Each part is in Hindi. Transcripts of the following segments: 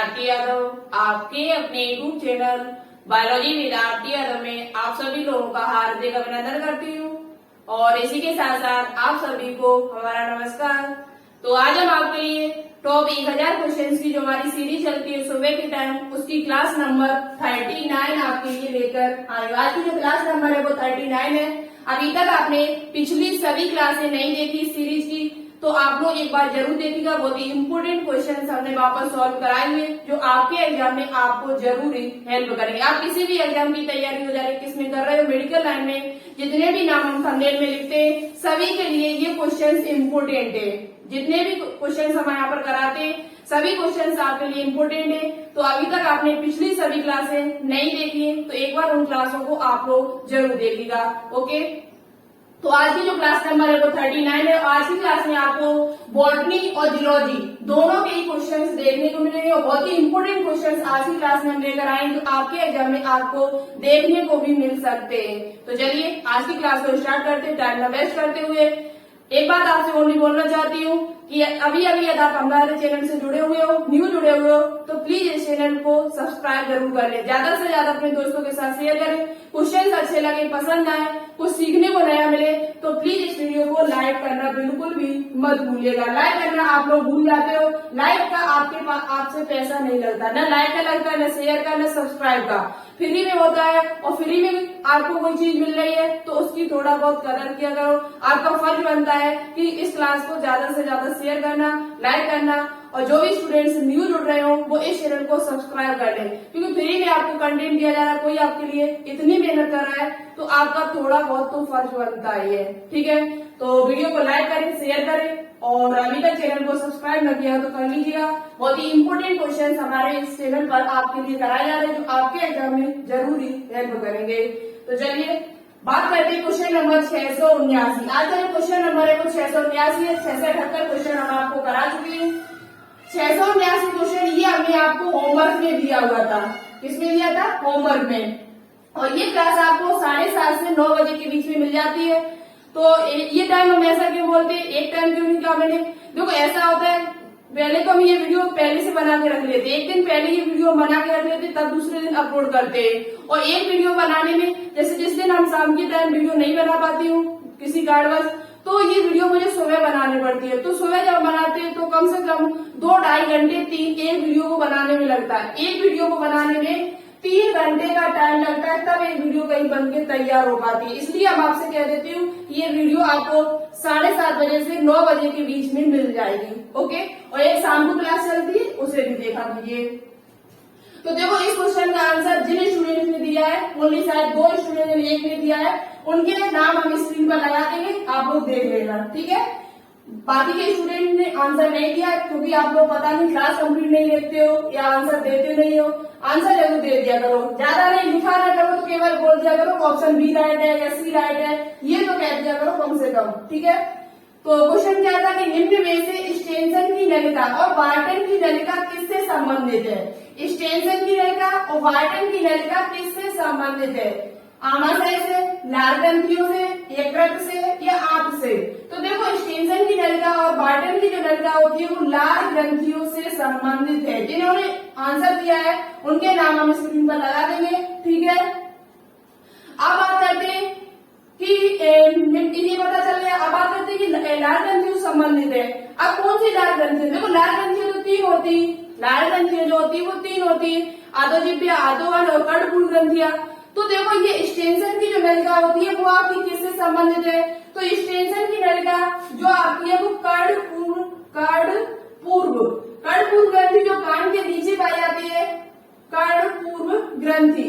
आरती यादव आपके अपने YouTube channel biology with Aarti Yadav में आप सभी लोगों का हार्दिक अभिनंदन करती हूँ और इसी के साथ साथ आप सभी को हमारा नमस्कार। तो आज हम आपके लिए टॉप 1000 क्वेश्चंस की जो हमारी सीरीज चलती है सुबह के टाइम उसकी क्लास नंबर 39 आपके लिए लेकर आए। आज की जो क्लास नंबर है वो 39 है। अभी तक आपने पिछली सभी क्लासें नहीं देखी इस सीरीज की तो आप लोग एक बार जरूर देखिएगा। बहुत ही इंपोर्टेंट क्वेश्चन हमने वापस सॉल्व कराएंगे जो आपके एग्जाम में आपको जरूर हेल्प करेंगे। आप किसी भी एग्जाम की तैयारी हो जा रही है, किसमें कर रहे हो, मेडिकल लाइन में, जितने भी नाम हम थंबनेल में लिखते हैं सभी के लिए ये क्वेश्चन इम्पोर्टेंट है। जितने भी क्वेश्चन हम यहाँ पर कराते हैं सभी क्वेश्चंस आपके लिए इम्पोर्टेंट है। तो अभी तक आपने पिछली सभी क्लासें नहीं देखी है तो एक बार उन क्लासों को आप लोग जरूर देखिएगा। ओके, तो आज की जो क्लास नंबर है वो 39 है। आज की क्लास में आपको बॉटनी और जियोलॉजी दोनों के ही क्वेश्चंस देखने को मिलेंगे और बहुत ही इंपोर्टेंट क्वेश्चंस आज की क्लास में हम लेकर आए जो आपके एग्जाम में आपको देखने को भी मिल सकते हैं। तो चलिए आज की क्लास को स्टार्ट करते हैं टाइम न वेस्ट करते हुए। एक बात आपसे ओनली बोलना चाहती हूँ कि अभी यदि आप हमारे चैनल से जुड़े हुए हो, न्यू जुड़े हुए हो तो प्लीज इस चैनल को सब्सक्राइब जरूर कर लें। ज्यादा से ज्यादा अपने दोस्तों के साथ शेयर करें। क्वेश्चन अच्छे लगे, पसंद आए, कुछ सीखने को नया मिले तो प्लीज इस वीडियो को लाइक करना बिल्कुल भी मत भूलिएगा। लाइक करना आप लोग भूल जाते हो। लाइक का आपके पास आपसे पैसा नहीं लगता, न लाइक का लगता है, न शेयर का, न सब्सक्राइब का। फ्री में होता है और फ्री में आपको कोई चीज मिल रही है तो उसकी थोड़ा बहुत कदर किया करो। आपका फर्ज बनता है कि इस क्लास को ज्यादा से ज्यादा शेयर करना, लाइक करना और जो भी स्टूडेंट्स न्यू जुड़ रहे हो वो इस चैनल को सब्सक्राइब कर लें क्योंकि फ्री में आपको कंटेंट दिया जा रहा है। कोई आपके लिए इतनी मेहनत कर रहा है तो आपका थोड़ा बहुत तो फर्ज बनता ही है। ठीक है, तो वीडियो को लाइक करें, शेयर करें और अभी तक चैनल को सब्सक्राइब न किया तो कर लीजिएगा। बहुत ही इंपोर्टेंट क्वेश्चन हमारे इस चैनल पर आपके लिए कराए जा रहे हैं जो आपके एग्जाम में जरूरी हेल्प करेंगे। तो चलिए बात करते हैं क्वेश्चन नंबर 679। आज का जो क्वेश्चन नंबर है वो 679 है। 678 क्वेश्चन हम आपको करा चुके हैं। 679 क्वेश्चन ये हमने आपको होमवर्क में दिया हुआ था। किसमें दिया था? होमवर्क में। और ये क्लास आपको 7:30 से 9 बजे के बीच में मिल जाती है। तो ये टाइम हम ऐसा क्यों बोलते हैं, एक टाइम क्यों नहीं कहा मैंने? देखो ऐसा होता है पहले तो हम ये वीडियो पहले से बना के रख लेते, एक दिन पहले ये वीडियो बना के रख लेते तब दूसरे दिन अपलोड करते हैं। और एक वीडियो बनाने में जैसे जिस दिन हम शाम के टाइम वीडियो नहीं बना पाती हूँ किसी कारणवश तो ये वीडियो मुझे सुबह बनानी पड़ती है। तो सुबह जब बनाते हैं तो कम से कम 2-2.5 घंटे 3 एक वीडियो को बनाने में लगता है। एक वीडियो को बनाने में 3 घंटे का टाइम लगता है तब एक वीडियो कहीं बन के तैयार हो पाती है। इसलिए हम आपसे कह देती हूँ ये वीडियो आपको 7:30 बजे से 9 बजे के बीच में मिल जाएगी। ओके, और एक शाम को क्लास चलती है उसे भी देखा कीजिए। तो देखो इस क्वेश्चन का आंसर जिन स्टूडेंट ने दिया है ओनली शायद 2 स्टूडेंट ने एक ने दिया है, उनके नाम हम स्क्रीन पर लगा देंगे, आप लोग देख लेना। ठीक है, बाकी के स्टूडेंट ने आंसर नहीं दिया क्योंकि आप लोग पता नहीं क्लास कंप्लीट नहीं लेते हो या आंसर देते नहीं हो। आंसर जरूर दे दिया करो, ज्यादा नहीं लिखा ना करो तो केवल बोल दिया करो ऑप्शन बी राइट है या सी राइट है, ये तो कह दिया करो कम से कम। ठीक है, तो क्वेश्चन क्या था कि निम्न में से स्टेंसन की नलिका और वार्टन की नलिका किससे संबंधित है? स्टेंसन की नलिका और वार्टन की नलिका किससे संबंधित है? आमाशय से, लाल ग्रंथियों से, यकृत से या आंत से? तो देखो स्टेंसन की नलिका और वार्टन की जो नलिका होती है वो लाल ग्रंथियों से संबंधित है। जिन्होंने आंसर दिया है उनके नाम हम स्क्रीन पर लगा देंगे। ठीक है, अब बात करते हैं कि ये पता चल गया। अब बात करते हैं कि लाल ग्रंथियों से संबंधित है। अब कौन सी लाल ग्रंथि? देखो लाल ग्रंथियां तो 3 होती, लाल ग्रंथियां जो होती है वो 3 होती है, आदोजिह्वा, आदोवन और कर्णपूर ग्रंथियां। तो देखो ये स्टेंसन की जो नलिका होती है वो आपकी किससे संबंधित है? तो स्टेंसन की नलिका जो आपकी है वो कर्णपूर्व ग्रंथि जो कान के नीचे पाई जाती है, कर्णपूर्व ग्रंथि।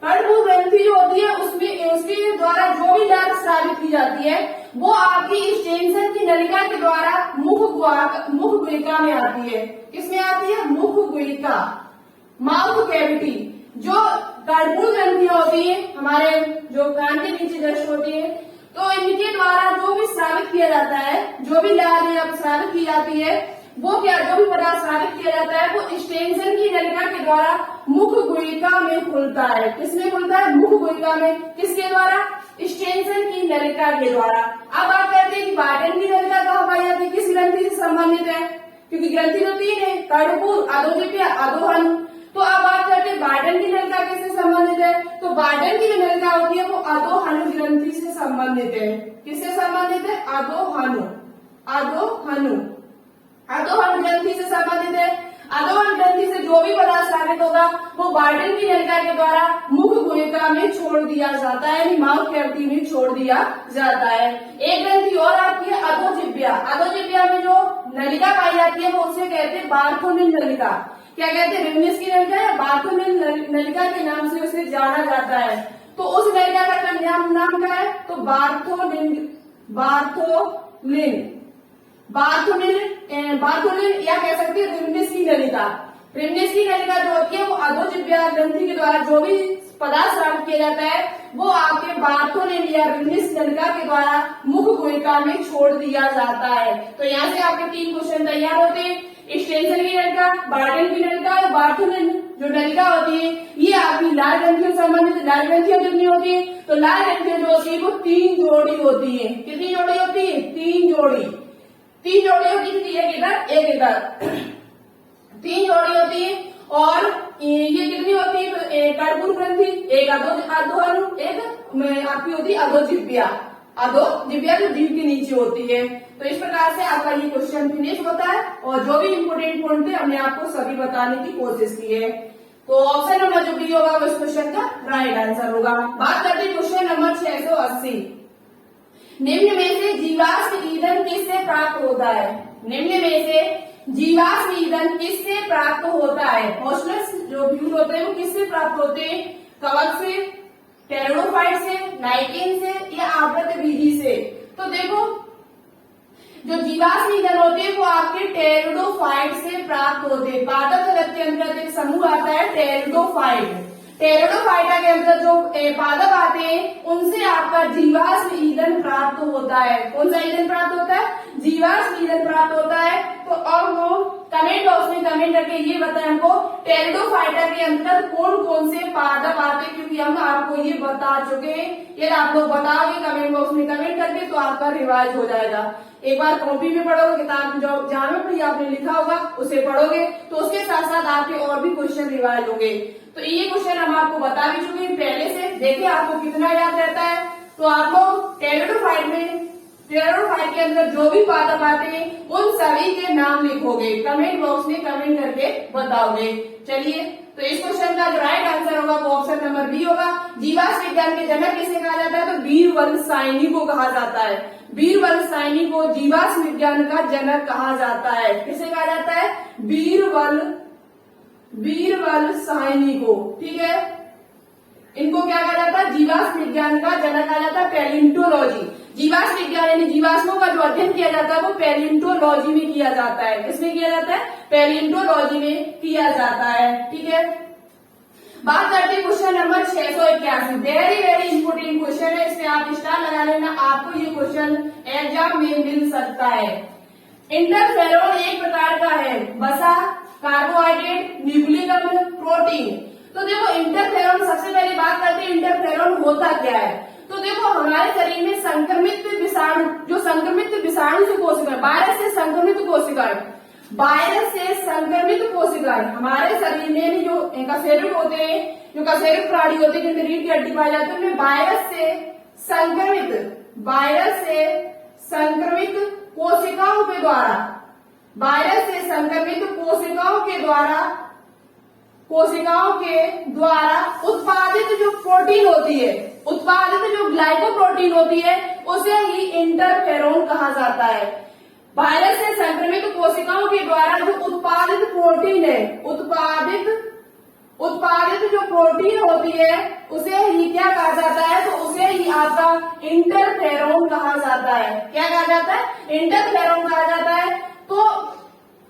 कर्णपूर्व ग्रंथि जो होती है उसमें उसके द्वारा जो भी लाल स्रावित की जाती है वो आपकी स्टेंसन की नलिका के द्वारा मुख गुहिका में आती है। किसमें आती है? मुख गुहिका, माउथ कैविटी। जो कर्णपूर्व ग्रंथियां होती है हमारे जो कान के नीचे दृष्ट होती है तो इनके द्वारा जो भी स्रावित किया जाता है, जो भी लाल स्रावित की जाती है वो क्या, जो भी पदार्थ स्रावित किया जाता है वो स्टेंसन की नलिका के द्वारा मुख गुहिका में खुलता है। किसमें खुलता है? मुख गुहिका में। किसके द्वारा? स्टेंसन की नलिका के द्वारा। अब बात करते हैं कि वार्टन की नलिका कहाँ पाई जाती है, किस ग्रंथि से संबंधित है? क्योंकि ग्रंथि तो तीन है, कर्णपुर, अधोजिह्वा, अधोहनु। तो अब बात करते हैं बार्टन की नलिका किससे संबंधित है। तो बार्टन की जो नलिका होती है वो अधोहनु ग्रंथि से संबंधित है। किससे संबंधित है? अधोहनु, अधोहनु, अधोहनु ग्रंथि से संबंधित है। अधोहनु ग्रंथि से जो भी पदार्थ स्रावित होगा वो बार्टन की नलिका के द्वारा मुख गुहिका में छोड़ दिया जाता है, यानी माउथ कैविटी में छोड़ दिया जाता है। एक ग्रंथि और आपकी है अधोजिह्वा। अधोजिह्वा में जो नलिका पाई जाती है वो उसे कहते हैं बार्थोनिन नलिका। क्या कहते हैं? रिमनिस की नलिका या बार्थोनिन नलिका के नाम से उसे जाना जाता है। तो उस नलिका का नाम क्या है? तो बार्थोनिन, बार्थोनिन, बार्थोनिन या कह सकते हैं रिमनिस की नलिका। रिमनिस की नलिका जो होती है वो अधोजिह्वा ग्रंथि के द्वारा जो भी पदार्थ स्रावित किया जाता है वो आपके बार्थोनिन या रिमनिस नलिका के द्वारा मुख गुहिका में छोड़ दिया जाता है। तो यहाँ से आपके 3 क्वेश्चन तैयार होते हैं। एक्सटेंशन की नलिका, बार्टन की नलिका और बार्थोनिन जो नलिका होती है ये आपकी लाल ग्रंथियों से संबंधित। लाल ग्रंथियां कितनी होती है? तो लाल ग्रंथियां जो होती है वो 3 जोड़ी होती है। कितनी जोड़ी होती है? 3 जोड़ी। 3 जोड़ी होती है, एक इधर एक इधर, 3 जोड़ी होती है। और ये कितनी होती है? तो एक कर्णपुर ग्रंथि, एक अधोहनु, एक आपकी होती है अधोजिह्वा। अधोजिह्वा जो जीभ के नीचे होती है। तो इस प्रकार से आपका ये क्वेश्चन फिनिश होता है और जो भी इम्पोर्टेंट पॉइंट थे हमने आपको सभी बताने की कोशिश की है। तो ऑप्शन नंबर जो बी होगा वो इस क्वेश्चन का राइट आंसर होगा। बात करते हैं क्वेश्चन नंबर 680। निम्न में से जीवाश्म ईंधन किससे प्राप्त होता है? निम्न में से जीवाश्म ईंधन किससे प्राप्त होता है? फॉस्फरस जो फ्यूल होते हैं वो किससे प्राप्त होते हैं? कवक से, टेरिडोफाइट से, नाइकेन से या आवृत बीजी से? तो देखो जो जीवाश्म ईंधन होते हैं वो आपके टेरिडोफाइट से प्राप्त होते हैं। पादप तलक के अंतर्गत एक समूह आता है टेरिडोफाइट। टेरिडोफाइटा के अंदर जो पादप आते हैं उनसे आपका जीवाश्म ईंधन प्राप्त होता है। कौन सा ईंधन प्राप्त होता है? जीवाश्म ईंधन प्राप्त होता है। तो अब वो कमेंट बॉक्स में कमेंट करके ये बताएं हमको टेरिडोफाइटा के अंदर कौन कौन से पादप आते हैं, क्योंकि हम आपको ये बता चुके हैं। यदि आप लोग बताओगे कमेंट बॉक्स में कमेंट करके तो आपका रिवाइज हो जाएगा। एक बार कॉपी में पढ़ोगे, किताब जो जहां में आपने लिखा होगा उसे पढ़ोगे तो उसके साथ साथ आपके और भी क्वेश्चन रिवाइज होंगे। तो ये क्वेश्चन हम आपको बता भी चुके हैं पहले से। देखिए आपको कितना याद रहता है। तो आप लोग टेरिडोफाइट के अंदर जो भी पादप आते हैं उन सभी के नाम लिखोगे, कमेंट बॉक्स में कमेंट करके बताओगे। चलिए तो इस क्वेश्चन का जो राइट आंसर होगा वो ऑप्शन नंबर बी होगा। जीवाश्म विज्ञान के जनक किसे कहा जाता है? तो बीरबल साइनी को कहा जाता है। बीरबल साइनी को जीवाश्म विज्ञान का जनक कहा जाता है। किसे कहा जाता है? बीरबल साइनी को। ठीक है, इनको क्या कहा जाता है? जीवाश्म विज्ञान का जनक कहा जाता है। पैलियोंटोलॉजी, जीवाश्म विज्ञान यानी जीवाश्मों का जो अध्ययन किया जाता है वो पैलियोंटोलॉजी में किया जाता है। किसमें किया जाता है? पैलियोंटोलॉजी में किया जाता है। ठीक है, बात करते हैं question number 681। Very very important question है, इसमें आप स्टार लगा लेना, आपको ये क्वेश्चन एग्जाम में मिल सकता है। इंटरफेरोन एक प्रकार का है, वसा, कार्बोहाइड्रेट, न्यूक्लिक अम्ल, प्रोटीन। तो देखो इंटरफेरोन, सबसे पहले बात करते हैं इंटरफेरोन होता क्या है। तो देखो हमारे शरीर में संक्रमित विषाणु, जो संक्रमित विषाणु से कोशिकाएं, वायरस से संक्रमित कोशिकाएं, वायरस से संक्रमित कोशिकाएं हमारे शरीर में जो कशेरुक होते हैं, जो कशेरुक प्राणी होते हैं जिनमें रीढ़ की हड्डी पाई जाती है, उनमें वायरस से संक्रमित कोशिकाओं के द्वारा, वायरस से संक्रमित कोशिकाओं के द्वारा उत्पादित जो प्रोटीन होती है, उत्पादित जो ग्लाइकोप्रोटीन होती है उसे ही इंटरफेरोन कहा जाता है। वायरस से संक्रमित कोशिकाओं के द्वारा जो उत्पादित प्रोटीन है, उत्पादित जो प्रोटीन होती है उसे ही क्या कहा जाता है? तो उसे ही आपका इंटरफेरोन कहा जाता है। क्या कहा जाता है? इंटरफेरोन कहा जाता है। तो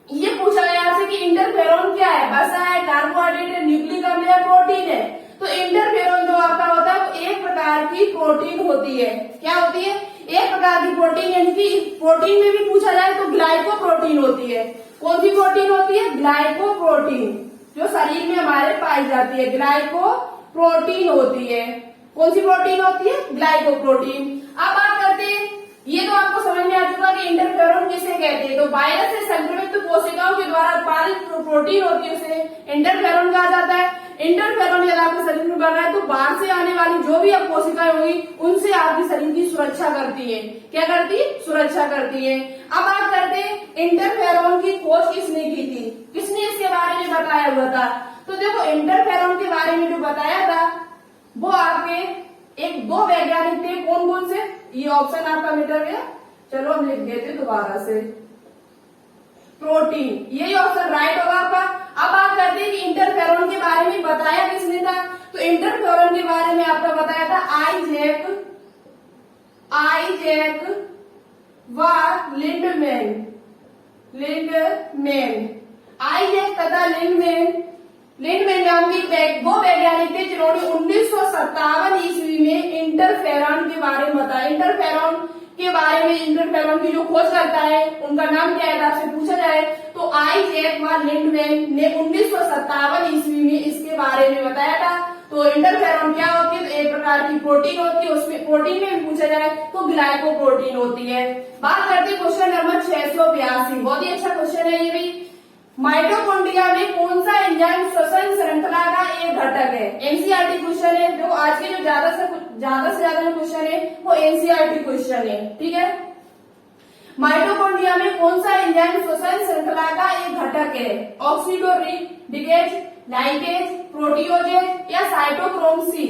ये पूछा गया आपसे कि इंटरफेरोन क्या है? वसा है, कार्बोहाइड्रेट है, न्यूक्लिक अम्ल है, प्रोटीन है। तो इंटरफेरोन जो आपका होता है वो एक प्रकार की प्रोटीन होती है। क्या होती है? एक प्रकार की प्रोटीन, यानी कि प्रोटीन में भी पूछा जाए तो ग्लाइकोप्रोटीन होती है। कौन सी प्रोटीन होती है? ग्लाइकोप्रोटीन, जो शरीर में हमारे पाई जाती है, ग्लाइकोप्रोटीन होती है। कौन सी प्रोटीन होती है? ग्लाइकोप्रोटीन। अब बात करते हैं ये तो आपको समझ में आ चुका कि इंटरफेरोन किसे कहते हैं। तो वायरस से संक्रमित कोशिकाओं के द्वारा उत्पादित प्रोटीन होती है उसे इंटरफेरोन कहा जाता है। इंटरफेरोन यदि आपके शरीर में बन रहा है तो बाहर से आने वाली जो भी अब कोशिकाएं होंगी उनसे आपके शरीर की सुरक्षा करती है। क्या करती है? सुरक्षा करती है। अब बात करते हैं इंटरफेरोन की खोज किसने की थी, किसने इसके बारे में बताया हुआ था। तो देखो इंटरफेरोन के बारे में जो बताया था वो आपके एक दो वैज्ञानिक थे। कौन कौन से? ये ऑप्शन आपका मिटर गया, चलो हम लिख देते दोबारा से। प्रोटीन, यही ऑप्शन राइट होगा आपका। अब बात करते हैं कि इंटरफेरोन के बारे में बताया किसने था। तो इंटरफेरोन के बारे में आपका बताया था आइजैक व लिंडमैन। आइजैक तथा लिंडमैन नाम के दो वैज्ञानिक थे जिन्होंने 1957 ईस्वी में इंटरफेरॉन के बारे में बताया। इंटरफेरॉन की जो खोज करता है उनका नाम क्या है आपसे पूछा जाए तो आइजैक व लिंडमैन ने 1957 ईस्वी में इसके बारे में बताया था। तो इंटरफेरॉन क्या होती है? तो एक प्रकार की प्रोटीन होती है, उसमें प्रोटीन में भी पूछा जाए तो ग्लाइकोप्रोटीन होती है। बात करते हैं क्वेश्चन नंबर 682, बहुत ही अच्छा क्वेश्चन है ये भी। माइटोकॉन्ड्रिया में कौन सा एंजाइम श्वसन श्रृंखला का एक घटक है? एनसीईआरटी क्वेश्चन है। जो आज के जो ज्यादा से ज्यादा क्वेश्चन है वो एनसीईआरटी क्वेश्चन है, ठीक है। माइटोकॉन्ड्रिया में कौन सा एंजाइम श्वसन श्रृंखला का एक घटक है? ऑक्सीडोरिडेज, लाइगेज, प्रोटियोजेज या साइटोक्रोम सी।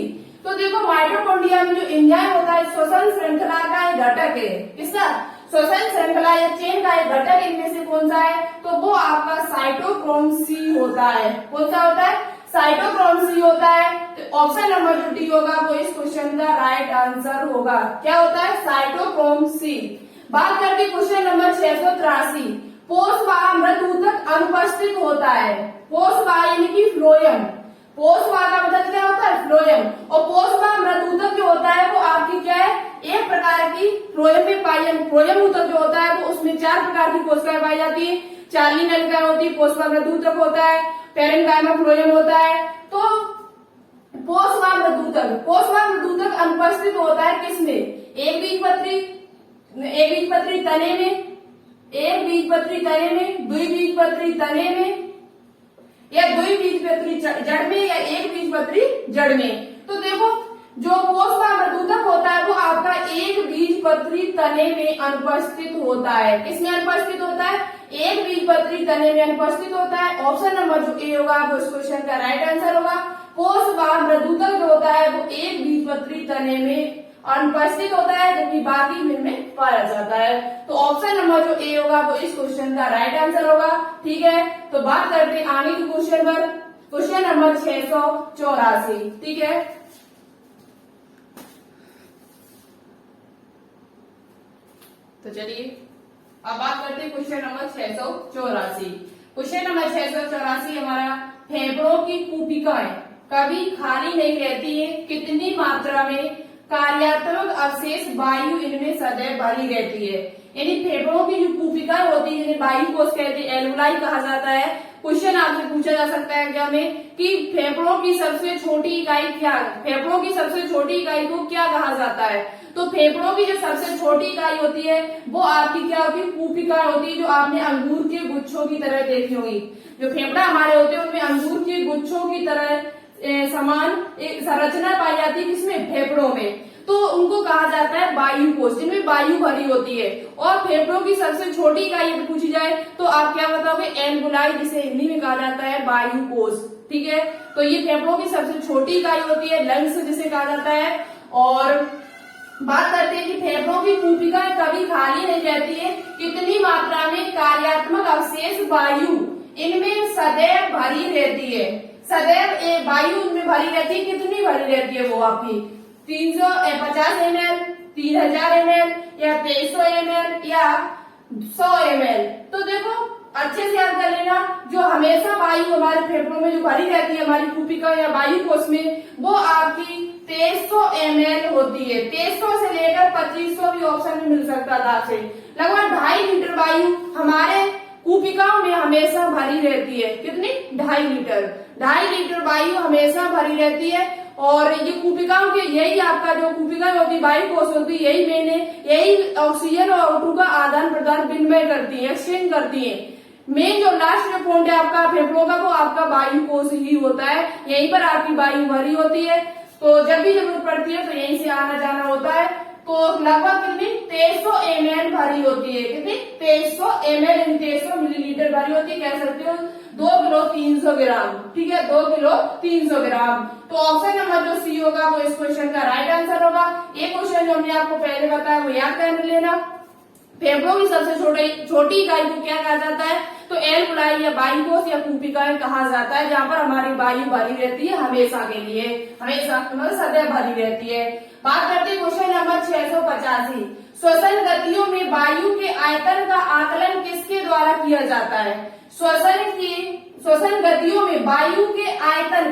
तो देखो माइटोकॉन्ड्रिया में जो एंजाइम होता है श्वसन श्रृंखला का एक घटक है। किसका? श्वसन श्रृंखला या चेन का एक घटक इनमें से कौन सा है? तो वो आपका साइटोक्रोम सी होता है। कौन सा होता है? साइटोक्रोम सी होता है। तो ऑप्शन नंबर जो डी होगा वो इस क्वेश्चन का राइट आंसर होगा। क्या होता है? Cytochrome C. बात करते क्वेश्चन नंबर 683, पोषवाह मृदूतक अनुपस्थित होता है। पोषवाह यानी कि फ्लोएम, पोषवाह का मतलब क्या होता है? फ्लोएम। और पोषवाह मृदूतक जो होता है वो आपकी क्या है? एक प्रकार की फ्लोएम में फ्लोएम ऊतक जो होता है वो उसमें 4 प्रकार की कोशिकाएं पाई जाती है। चार्ली नलिका होती है, पोषवाह मृदूतक होता है, पेरेन्काइमा फ्लोएम होता है। तो पोषवाह मृदूतक अनुपस्थित होता है किसमें? एक बीजपत्री तने में, द्विबीजपत्री तने में या द्विबीजपत्री जड़ में या एक बीजपत्री जड़ में। तो देखो जो पोषवाह मृदूतक होता है वो आपका एक बीजपत्री तने में अनुपस्थित होता है। किसमें अनुपस्थित होता है? एक बीजपत्री तने में अनुपस्थित होता है। ऑप्शन नंबर जो ए होगा वो इस क्वेश्चन का राइट आंसर होगा। पोषवाह मृदूतक जो होता है वो एक बीजपत्री तने में अनुपस्थित होता है जबकि बाकी में पाया जाता है। तो ऑप्शन नंबर जो ए होगा वो इस क्वेश्चन का राइट आंसर होगा, ठीक है। तो बात करते हैं आगे के क्वेश्चन पर, क्वेश्चन नंबर 684, ठीक है। तो चलिए अब बात करते हैं क्वेश्चन नंबर 684। क्वेश्चन नंबर 684 हमारा, फेफड़ों की कूपिकाएं कभी खाली नहीं रहती है, कितनी मात्रा में कार्यात्मक अवशेष वायु इनमें सदैव भरी रहती है। यानी फेफड़ों की जो कूपिकाएं होती है जिन्हें वायु कोश कहते हैं, एल्वुलाई कहा जाता है। क्वेश्चन आपसे पूछा जा सकता है एग्जाम में कि फेफड़ों की सबसे छोटी इकाई क्या, फेफड़ों की सबसे छोटी इकाई को क्या कहा जाता है? तो फेफड़ों की जो सबसे छोटी इकाई होती है वो आपकी क्या होती है? कूपिका होती है, जो आपने अंगूर के गुच्छों की तरह देखी होगी। जो फेफड़ा हमारे होते हैं उनमें अंगूर के गुच्छों की तरह समान एक संरचना पाई जाती है। किसमें? फेफड़ों में। तो उनको कहा जाता है वायु कोश, जिनमें वायु भरी होती है। और फेफड़ों की सबसे छोटी इकाई यदि पूछी जाए तो आप क्या बताओगे? एल्वुलाई, जिसे हिंदी में कहा जाता है वायु कोश, ठीक है। तो ये फेफड़ों की सबसे छोटी इकाई होती है, लंग्स जिसे कहा जाता है। और बात करते हैं कि फेफड़ों की कूपिकाएं कभी खाली नहीं रहती है, कितनी मात्रा में कार्यात्मक अवशेष वायु इनमें सदैव भरी रहती है। सदैव वायु इनमें भरी रहती है, कितनी भरी रहती है वो आपकी? 350 ml, 3000 ml या 2300 ml या 100 ml। तो देखो अच्छे से याद कर लेना, जो हमेशा वायु हमारे फेफड़ों में जो भरी रहती है हमारी कूपिका या वायु कोश में, वो आपकी 2300 ml होती है। 2300 से लेकर 2500 भी ऑप्शन में मिल सकता था आपसे। लगभग 2.5 लीटर वायु हमारे कूपिकाओं में हमेशा भरी रहती है। कितनी? 2.5 लीटर। 2.5 लीटर वायु हमेशा भरी रहती है। और ये कूपिकाओं के यही आपका जो कूपिकाएं होती है, वायु कोश होती है, यही मेन है, यही ऑक्सीजन और O2 का आदान प्रदान विनिमय करती है, एक्सचेंज करती है। मेन जो लास्ट जो पॉइंट है आपका फेफड़ों का, वो आपका वायु कोश ही होता है, यहीं पर आपकी वायु भरी होती है। तो जब भी जरूरत पड़ती है तो यहीं से आना जाना होता है। तो लगभग कितनी 2300 ml भरी होती है, कितनी 2300 ml 2300 मिलीलीटर भरी होती है, कह सकते हो 2 किलो 300 ग्राम, ठीक है, 2 किलो 300 ग्राम। तो ऑप्शन नंबर जो सी होगा वो इस क्वेश्चन का राइट आंसर होगा। ये क्वेश्चन जो हमने आपको पहले बताया वो याद कर लेना। फेफड़ों की सबसे छोटी इकाई को क्या कहा जाता है, तो एल्वुलाई या वायु कोश या कूपिकाएं कहा जाता है, जहाँ पर हमारी वायु भरी रहती है हमेशा के लिए, हमेशा मतलब सदैव भरी रहती है। बात करते हैं क्वेश्चन नंबर 685। श्वसन गतियों में वायु के आयतन का आकलन किसके द्वारा किया जाता है? श्वसन गतियों में वायु के आयतन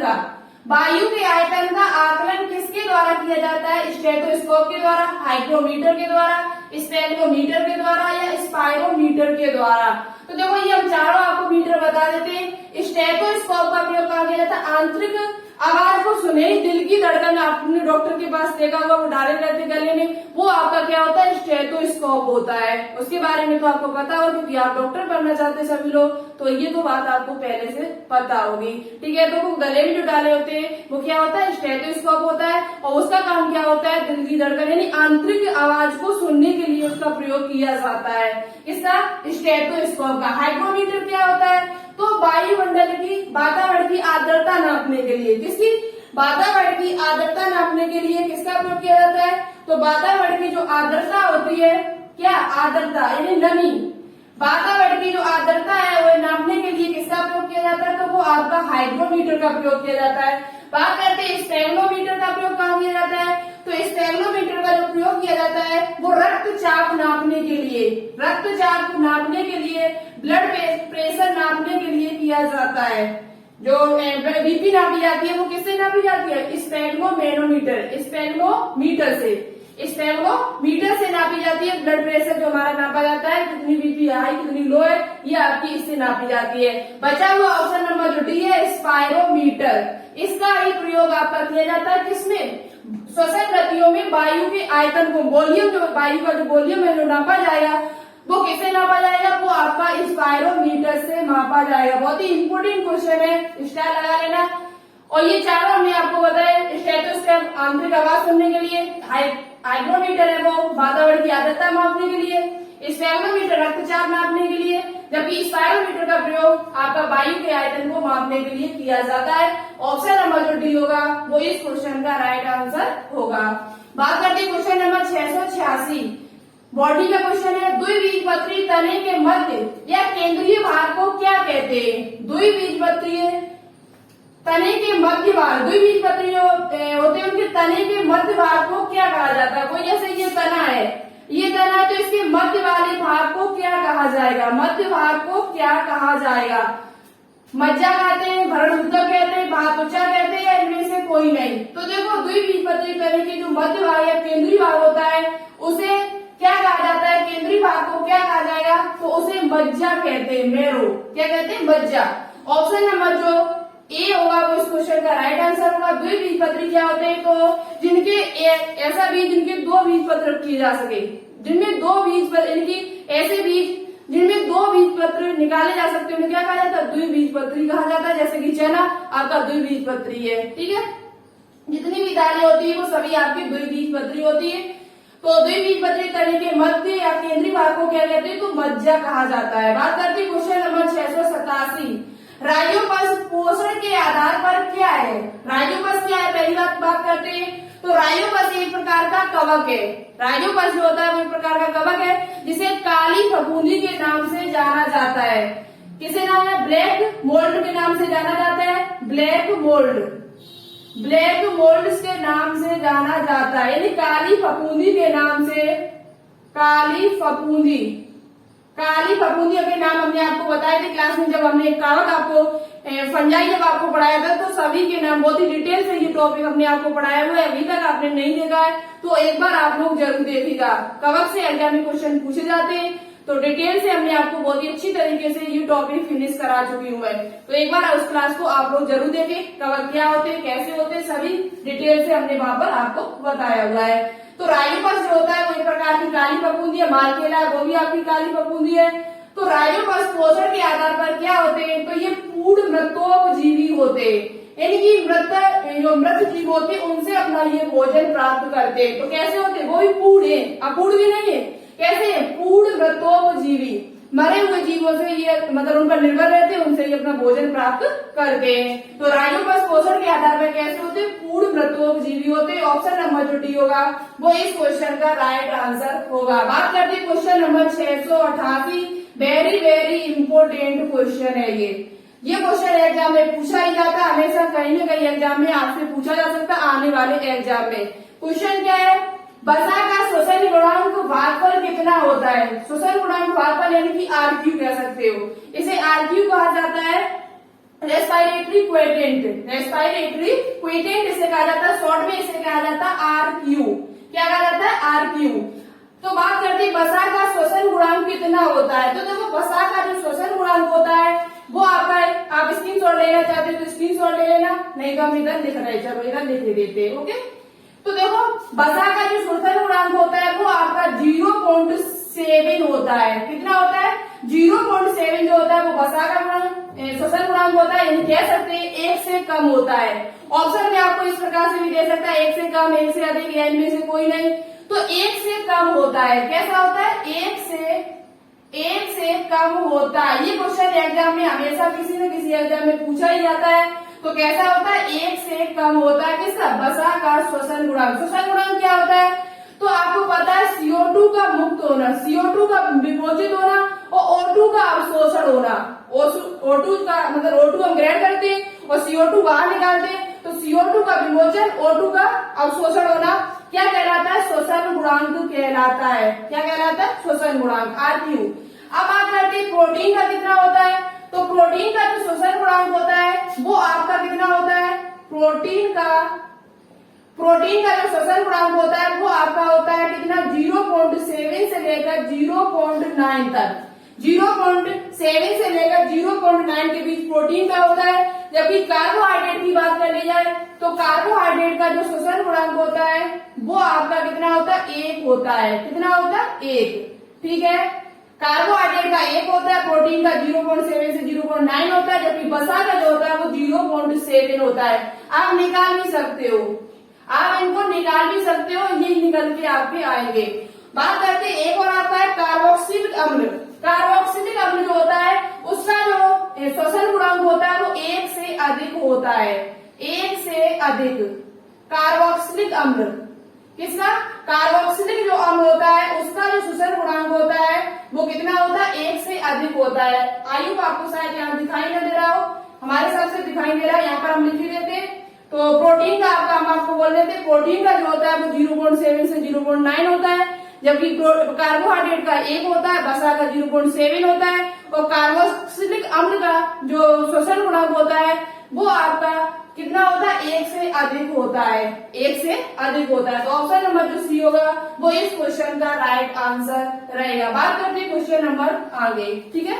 का आकलन किसके द्वारा किया जाता है? स्टेथोस्कोप के द्वारा, हाइग्रोमीटर के द्वारा, स्पेक्ट्रोमीटर के द्वारा या स्पाइरोमीटर के द्वारा। तो देखो ये हम चारों आपको मीटर बता देते हैं। स्टेथोस्कोप का प्रयोग कहा गया था आंतरिक आवाज को सुने, दिल की धड़कन आपने डॉक्टर के पास देखा होगा, वो डाले रहते गले में, वो आपका क्या होता है? स्टेथोस्कोप होता है। उसके बारे में तो आपको पता होगा क्योंकि आप डॉक्टर बनना चाहते हैं सभी लोग, तो ये तो बात आपको पहले से पता होगी, ठीक है। तो वो गले में जो डाले होते हैं वो क्या होता है? स्टेथोस्कोप होता है। और उसका काम क्या होता है? दिल की धड़कन यानी आंतरिक आवाज को सुनने के लिए उसका प्रयोग किया जाता है, इसका स्टेथोस्कोप का। हाइग्रोमीटर क्या होता है? तो वायुमंडल की वातावरण की आर्द्रता नापने के लिए, किसकी? वातावरण की आर्द्रता नापने के लिए किसका प्रयोग किया जाता है? तो वातावरण की जो आर्द्रता होती है, क्या आर्द्रता यानी नमी, वातावरण की जो आर्द्रता है वो नापने के लिए किसका प्रयोग किया जाता है? तो वो आपका हाइग्रोमीटर का प्रयोग किया जाता है। बात करते हैं स्पेक्ट्रोमीटर का प्रयोग कहाँ किया जाता है? तो स्पेक्ट्रोमीटर का जो प्रयोग किया जाता है वो रक्तचाप नापने के लिए, रक्तचाप नापने के लिए, ब्लड प्रेशर नापने के लिए किया जाता है। जो बीपी नापी जाती है वो किससे नापी जाती है? स्पेक्ट्रोमीटर, स्पेक्ट्रोमीटर से नापी जाती है। ब्लड प्रेशर जो हमारा नापा जाता है, कितनी बीपी हाई कितनी लो है, ये आपकी इससे नापी जाती है। बचा हुआ ऑप्शन नंबर जो डी है स्पाइरोमीटर, इसका ही प्रयोग आपका किया जाता है किसमें? श्वसन गतियों में वायु के आयतन को, वॉल्यूम, जो वायु का जो वॉल्यूम है जो नापा जाएगा वो किससे नापा जाएगा? वो आपका स्पाइरोमीटर से मापा जाएगा। बहुत ही इंपोर्टेंट क्वेश्चन है, स्टार लगा लेना। और ये चारों हमने आपको बताया, स्टेथोस्कोप आंतरिक आवाज सुनने के लिए, हाइग्रोमीटर है वो वातावरण की आर्द्रता मापने के लिए, स्पेक्ट्रोमीटर रक्तचाप नापने के लिए, जबकि स्पाइरोमीटर का प्रयोग आपका वायु के आयतन को मापने के लिए किया जाता है। ऑप्शन नंबर जो डी होगा वो इस क्वेश्चन का राइट आंसर होगा। बात करते हैं क्वेश्चन नंबर 686, बॉडी का क्वेश्चन है। द्विबीजपत्री तने के मध्य या केंद्रीय भाग को क्या कहते हैं? द्विबीजपत्री तने के मध्य भाग, द्विबीजपत्री जो होते हैं उनके तने के मध्य भाग को क्या कहा जाता है? कोई जैसे ये तना है, ये तना है, तो इसके मध्य वाले भाग को क्या कहा जाएगा? मध्य भाग को क्या कहा जाएगा? मज्जा कहते हैं, भरणोत्तक कहते हैं, भातुचा कहते हैं, या इनमें से कोई नहीं? तो देखो द्विबीजपत्री तने के जो मध्य भाग या केंद्रीय भाग होता है उसे क्या कहा जाता है? केंद्रीय भाग को क्या कहा जाएगा? तो उसे मज्जा कहते हैं, मेरो, क्या कहते हैं? मज्जा। ऑप्शन नंबर जो ए होगा वो इस क्वेश्चन का राइट आंसर होगा। द्विबीजपत्री क्या होते हैं? तो जिनके ऐसा बीज जिनके दो बीजपत्र किए जा सके, जिनमें दो बीजपत्र यानी ऐसे बीज जिनमें दो बीजपत्र निकाले जा सकते हैं उन्हें क्या कहा जाता है? द्विबीजपत्री कहा जाता है। जैसे कि चना आपका द्विबीजपत्री है, ठीक है। जितनी भी दालें होती है वो सभी आपकी द्विबीजपत्री होती है। तो द्विबीजपत्री तने के मध्य या केंद्रीय भाग को क्या कहते हैं? तो मज्जा कहा जाता है। बात करते हैं क्वेश्चन नंबर 687, राइजोपस पोषण के आधार पर क्या है? राइजोपस क्या है? पहली बात करते हैं तो राइजोपस एक प्रकार का कवक है। राइजोपस जो होता है वो एक प्रकार का कवक है जिसे काली फफूंदी के नाम से जाना जाता है। किसे नाम है? ब्लैक मोल्ड के नाम से जाना जाता है। ब्लैक मोल्ड के नाम से जाना जाता है, यानी काली फफूंदी के नाम से। काली फफूंदी के नाम हमने आपको बताए थे क्लास में, जब हमने कवक आपको फंजाई जब आपको पढ़ाया था तो सभी के नाम बहुत ही डिटेल से ये टॉपिक हमने आपको पढ़ाया हुआ है। अभी तक आपने नहीं देखा है तो एक बार आप लोग जरूर देखिएगा। कवक से एग्जाम में क्वेश्चन पूछे जाते हैं। तो डिटेल से हमने आपको बहुत ही अच्छी तरीके से ये टॉपिक फिनिश करा चुकी हूँ मैं। तो एक बार उस क्लास को आप लोग जरूर देखें, कवर क्या होते हैं, कैसे होते हैं, सभी डिटेल से हमने वहां पर आपको बताया हुआ है। तो राइजोपस जो होता है वो एक प्रकार की काली फफूंदी है, मालकेला वो भी आपकी काली फफूंदी है। तो राइजोपस पोषण के आधार पर क्या होते हैं, तो ये पूर्ण मृतोपजीवी होते हैं, यानी कि मृत जीव होते हैं उनसे अपना ये भोजन प्राप्त करते हैं। तो कैसे होते हैं, वो भी पूर्ण है, अपूर्ण भी नहीं है। कैसे है, पूर्ण मृतोपजीवी, मरे हुए जीवों से ये मतलब उन पर निर्भर रहते हैं, उनसे ये अपना भोजन प्राप्त करते हैं। तो राइजोपस पोषण के आधार पर कैसे होते हैं, पूर्ण मृतोपजीवी होते हैं। ऑप्शन नंबर जो डी होगा वो इस क्वेश्चन का राइट आंसर होगा। बात करते हैं question number 688, very very important question है ये क्वेश्चन एग्जाम में पूछा ही जाता है हमेशा, कहीं न कहीं एग्जाम में आपसे पूछा जा सकता है आने वाले एग्जाम में। क्वेश्चन क्या है, वसा का श्वसन गुणांक भागफल कितना होता है। श्वसन गुणांक भागफल यानी कि आरक्यू कह सकते हो, इसे आरक्यू कहा जाता है, रेस्पिरेटरी क्वेटेंट, रेस्पिरेटरी क्वेटेंट इसे कहा जाता है, शॉर्ट में इसे कहा जाता है आरक्यू। क्या कहा जाता है, आरक्यू। तो बात करते हैं वसा का श्वसन गुणांक कितना होता है। तो देखो वसा का जो श्वसन गुणांक होता है वो आपका है, आप स्क्रीनशॉट लेना चाहते हो तो स्क्रीनशॉट ले लेना, नहीं तो हम इधर लिख रहे, चलो इधर लिख देते हैं। ओके, तो देखो वसा का जो श्वसन गुणांक होता है वो आपका 0.7 होता है। कितना होता है, 0.7 जो होता है वो वसा का श्वसन गुणांक होता है, यानी कह सकते हैं 1 से कम होता है। ऑप्शन में आपको इस प्रकार से भी दे सकता है, 1 से कम, 1 से अधिक, या इनमें से कोई नहीं। तो 1 से कम होता है, कैसा होता है, 1 से कम होता है। ये क्वेश्चन एग्जाम में हमेशा किसी न किसी एग्जाम में पूछा ही जाता है। तो कैसा होता है, 1 से कम होता है किसका, वसा का श्वसन गुणांक। श्वसन गुणांक क्या होता है, तो आपको पता है CO2 का मुक्त होना, CO2 का विमोचित होना और O2 का अवशोषण होना। O2 का मतलब O2 हम ग्रहण करते हैं और CO2 बाहर निकालते हैं, तो CO2 का विमोचन, O2 का अवशोषण होना क्या कहलाता है, श्वसन गुणांक कहलाता है। क्या कहलाता है, श्वसन गुणांक, आरक्यू। अब बात करते हैं प्रोटीन का कितना होता है। तो प्रोटीन का जो श्वसन गुणांक होता है वो आपका कितना होता है, प्रोटीन का जो श्वसन गुणांक होता है वो आपका होता है कितना, 0.7 से लेकर 0.9 तक, 0.7 से लेकर 0.9 के बीच प्रोटीन का होता है। जबकि कार्बोहाइड्रेट की बात कर ली जाए तो कार्बोहाइड्रेट का जो श्वसन गुणांक होता है वो आपका कितना होता है, 1 होता है। कितना होता है, 1। ठीक है, कार्बोहाइड्रेट का 1 होता है, प्रोटीन का 0.7 से 0.9 होता है, जबकि वसा का जो होता है वो 0.7 होता है। आप निकाल भी सकते हो, आप इनको निकाल भी सकते हो, ये निकल के आपके आएंगे। बात करते हैं एक और आपका है कार्बोक्सिलिक अम्ल। कार्बोक्सिलिक अम्ल जो होता है उसका जो श्वसन गुणांक होता है वो 1 से अधिक होता है, 1 से अधिक। कार्बोक्सिलिक अम्ल किसका, कार्बोक्सिलिक जो अम्ल होता है उसका जो श्वसन गुणांक होता है वो कितना होता है, 1 से अधिक होता है। आयु आपको शायद यहाँ दिखाई न दे रहा हो, हमारे साथ से दिखाई दे रहा है, यहाँ पर हम लिख देते हैं। तो प्रोटीन का आपका हम आपको बोल देते हैं, प्रोटीन का जो होता है वो 0.7 से 0.9 होता है, जबकि कार्बोहाइड्रेट का 1 होता है, वसा का 0.7 होता है, और कार्बोक्सिलिक अम्ल का जो श्वसन गुणांक होता है वो आपका कितना होता है, 1 से अधिक होता है, 1 से अधिक होता है। तो ऑप्शन नंबर जो सी होगा वो इस क्वेश्चन का राइट आंसर रहेगा। बात करते हैं क्वेश्चन नंबर आगे, ठीक है।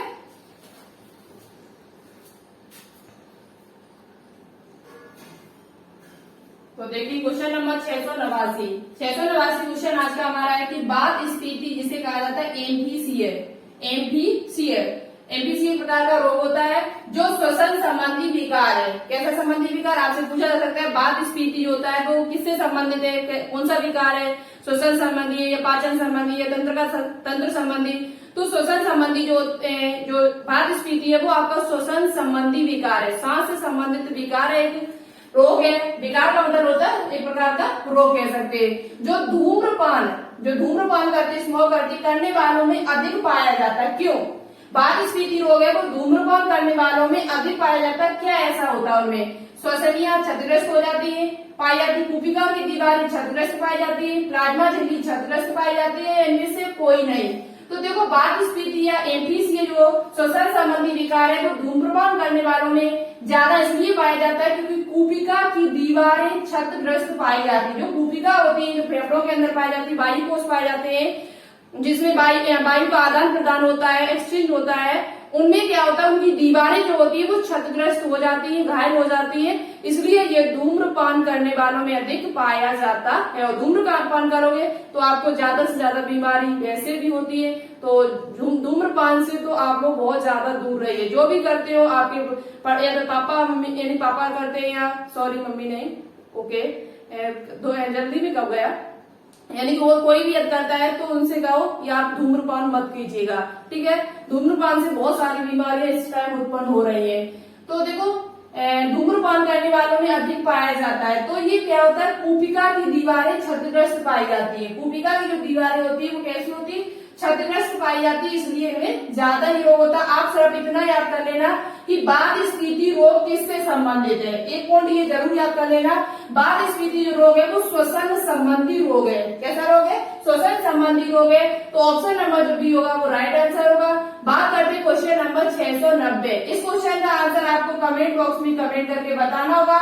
तो देखिए क्वेश्चन नंबर 689 क्वेश्चन आज का हमारा है कि बात स्थिति जिसे कहा जाता है एम्फीसियर एक प्रकार का रोग होता है जो श्वसन संबंधी विकार है। कैसा संबंधी विकार आपसे पूछा जा सकता है। बात स्फीति होता है वो किससे संबंधित है, कौन सा विकार है, श्वसन संबंधी है या पाचन संबंधी है, तंत्र संबंधी। तो श्वसन संबंधी जो बात स्फीति है वो आपका श्वसन संबंधी विकार है, सांस से संबंधित विकार है, एक रोग है। विकार का मतलब होता है एक प्रकार का रोग कह सकते हैं। जो धूम्रपान करते, स्मोक करने वालों में अधिक पाया जाता है। क्यों? बात स्फीति रोग है वो धूम्रपान करने वालों में अधिक पाया जाता है। क्या ऐसा होता है उनमें? श्वसनियां क्षतिग्रस्त हो जाती है, पाई जाती, कुपिका की दीवारें क्षतिग्रस्त पाई जाती है, प्लाज्मा झिल्ली क्षतिग्रस्त पाई जाती है, इनमें से कोई नहीं। तो देखो बात स्फीति या एम्फीसिया जो श्वसन संबंधी विकार है वो धूम्रपान करने वालों में ज्यादा इसलिए पाया जाता है क्योंकि कुपिका की दीवारें क्षतिग्रस्त पाई जाती है। जो कुपिका होती है, जो फेफड़ों के अंदर पाई जाती है, वायु कोष पाए जाते हैं, जिसमें वायु का आदान प्रदान होता है, एक्सचेंज होता है, उनमें क्या होता है, उनकी दीवारें जो होती है वो क्षतिग्रस्त हो जाती है, घायल हो जाती है। इसलिए ये धूम्रपान करने वालों में अधिक पाया जाता है। और धूम्रपान करोगे तो आपको ज्यादा से ज्यादा बीमारी वैसे भी होती है। तो धूम्रपान से तो आप लोग बहुत ज्यादा दूर रहिए। जो भी करते हो आपके या तो पापा मम्मी यानी पापा करते हैं या सॉरी मम्मी नहीं, ओके जल्दी में कब गया, यानी कि वो कोई भी करता है तो उनसे कहो या आप धूम्रपान मत कीजिएगा, ठीक है। धूम्रपान से बहुत सारी बीमारियां इस टाइम उत्पन्न हो रही है। तो देखो धूम्रपान करने वालों में अधिक पाया जाता है। तो ये क्या होता है, पुपिका की दीवारें क्षतिग्रस्त पाई जाती है। पुपिका की जो दीवारें होती है वो कैसी होती है, क्षतिग्रस्त पाई जाती है, इसलिए इनमें ज्यादा ही रोग होता है। आप सिर्फ इतना याद कर लेना कि बाद स्फीति रोग किससे संबंधित है। एक पॉइंट ये जरूर याद कर लेना, बाद स्फीति जो रोग है वो श्वसन संबंधी रोग है। कैसा रोग है, श्वसन संबंधी रोग है। तो ऑप्शन नंबर जो बी होगा वो राइट आंसर होगा। बात करते क्वेश्चन नंबर 690। इस क्वेश्चन का आंसर आपको कमेंट बॉक्स में कमेंट करके बताना होगा।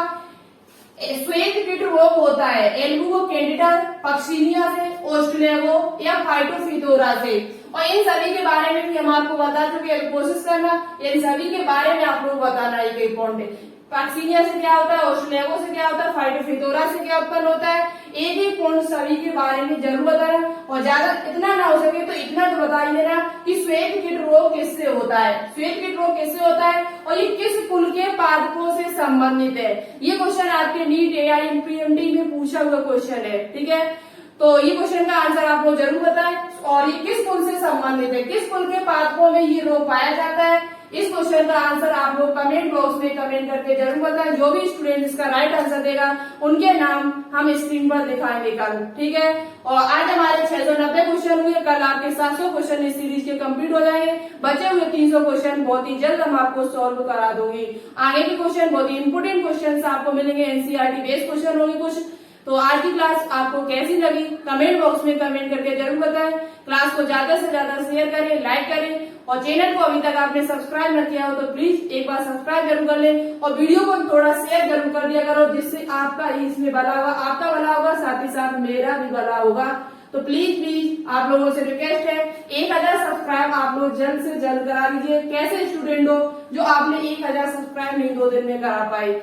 श्वेत कीट रोग होता है एल्बुगो कैंडिडा, पक्सिनिया से, ओस्ट्रेगो या फाइटोफिथोरा से। और इन सभी के बारे में भी हम आपको बता चुके हैं, कोशिश करना इन सभी के बारे में आप लोग बताना एक पॉइंट है। पक्सिनिया से क्या होता है, ओस्ट्रेगो से क्या होता है, फाइटोफिथोरा से क्या उत्पन्न होता है, एक पॉइंट सभी के बारे में जरूर बताना। और ज्यादा इतना ना हो सके तो इतना तो बता ही देना कि श्वेत कीट रोग किससे होता है, श्वेत कीट रोग किससे होता है और ये किस कुल के पादपों से संबंधित है। ये क्वेश्चन आपके नीट AIMPMD में पूछा हुआ क्वेश्चन है, ठीक है। तो ये क्वेश्चन का आंसर आप लोग जरूर बताएं और ये किस कुल से संबंधित है, किस कुल के पादपों में ये रोग पाया जाता है। इस क्वेश्चन का आंसर आप लोग कमेंट बॉक्स में कमेंट करके जरूर बताएं। जो भी स्टूडेंट इसका राइट आंसर देगा उनके नाम हम स्क्रीन पर दिखाएंगे कल, ठीक है। और आज हमारे 690 क्वेश्चन हुए, कल आपके 700 क्वेश्चन इस सीरीज के कंप्लीट हो जाएंगे। बचे हुए 300 क्वेश्चन बहुत ही जल्द हम आपको सॉल्व करा दूंगी। आगे के क्वेश्चन बहुत ही इंपोर्टेंट क्वेश्चन आपको मिलेंगे, NCERT बेस्ड क्वेश्चन होंगे कुछ। तो आज की क्लास आपको कैसी लगी कमेंट बॉक्स में कमेंट करके जरूर बताएं। क्लास को ज्यादा से ज्यादा शेयर करें, लाइक करें और चैनल को अभी तक आपने सब्सक्राइब न किया हो तो प्लीज एक बार सब्सक्राइब जरूर कर लें और वीडियो को थोड़ा शेयर जरूर कर दिया करो, जिससे आपका इसमें भला होगा, आपका भला होगा, साथ ही साथ मेरा भी भला होगा। तो प्लीज आप लोगों से रिक्वेस्ट है 1000 सब्सक्राइब आप लोग जल्द से जल्द करा लीजिए। कैसे स्टूडेंट हो जो आपने 1000 सब्सक्राइब नहीं 2 दिन में करा पाए,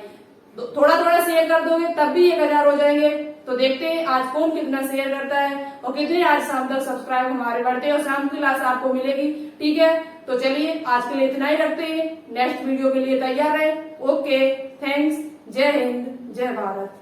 थोड़ा थोड़ा शेयर कर दोगे तब भी 1000 हो जाएंगे। तो देखते हैं आज कौन कितना शेयर करता है और कितने आज शाम तक सब्सक्राइब हमारे बढ़ते हैं और शाम की क्लास आपको मिलेगी, ठीक है। तो चलिए आज के लिए इतना ही रखते हैं, नेक्स्ट वीडियो के लिए तैयार है। ओके, थैंक्स, जय हिंद, जय भारत।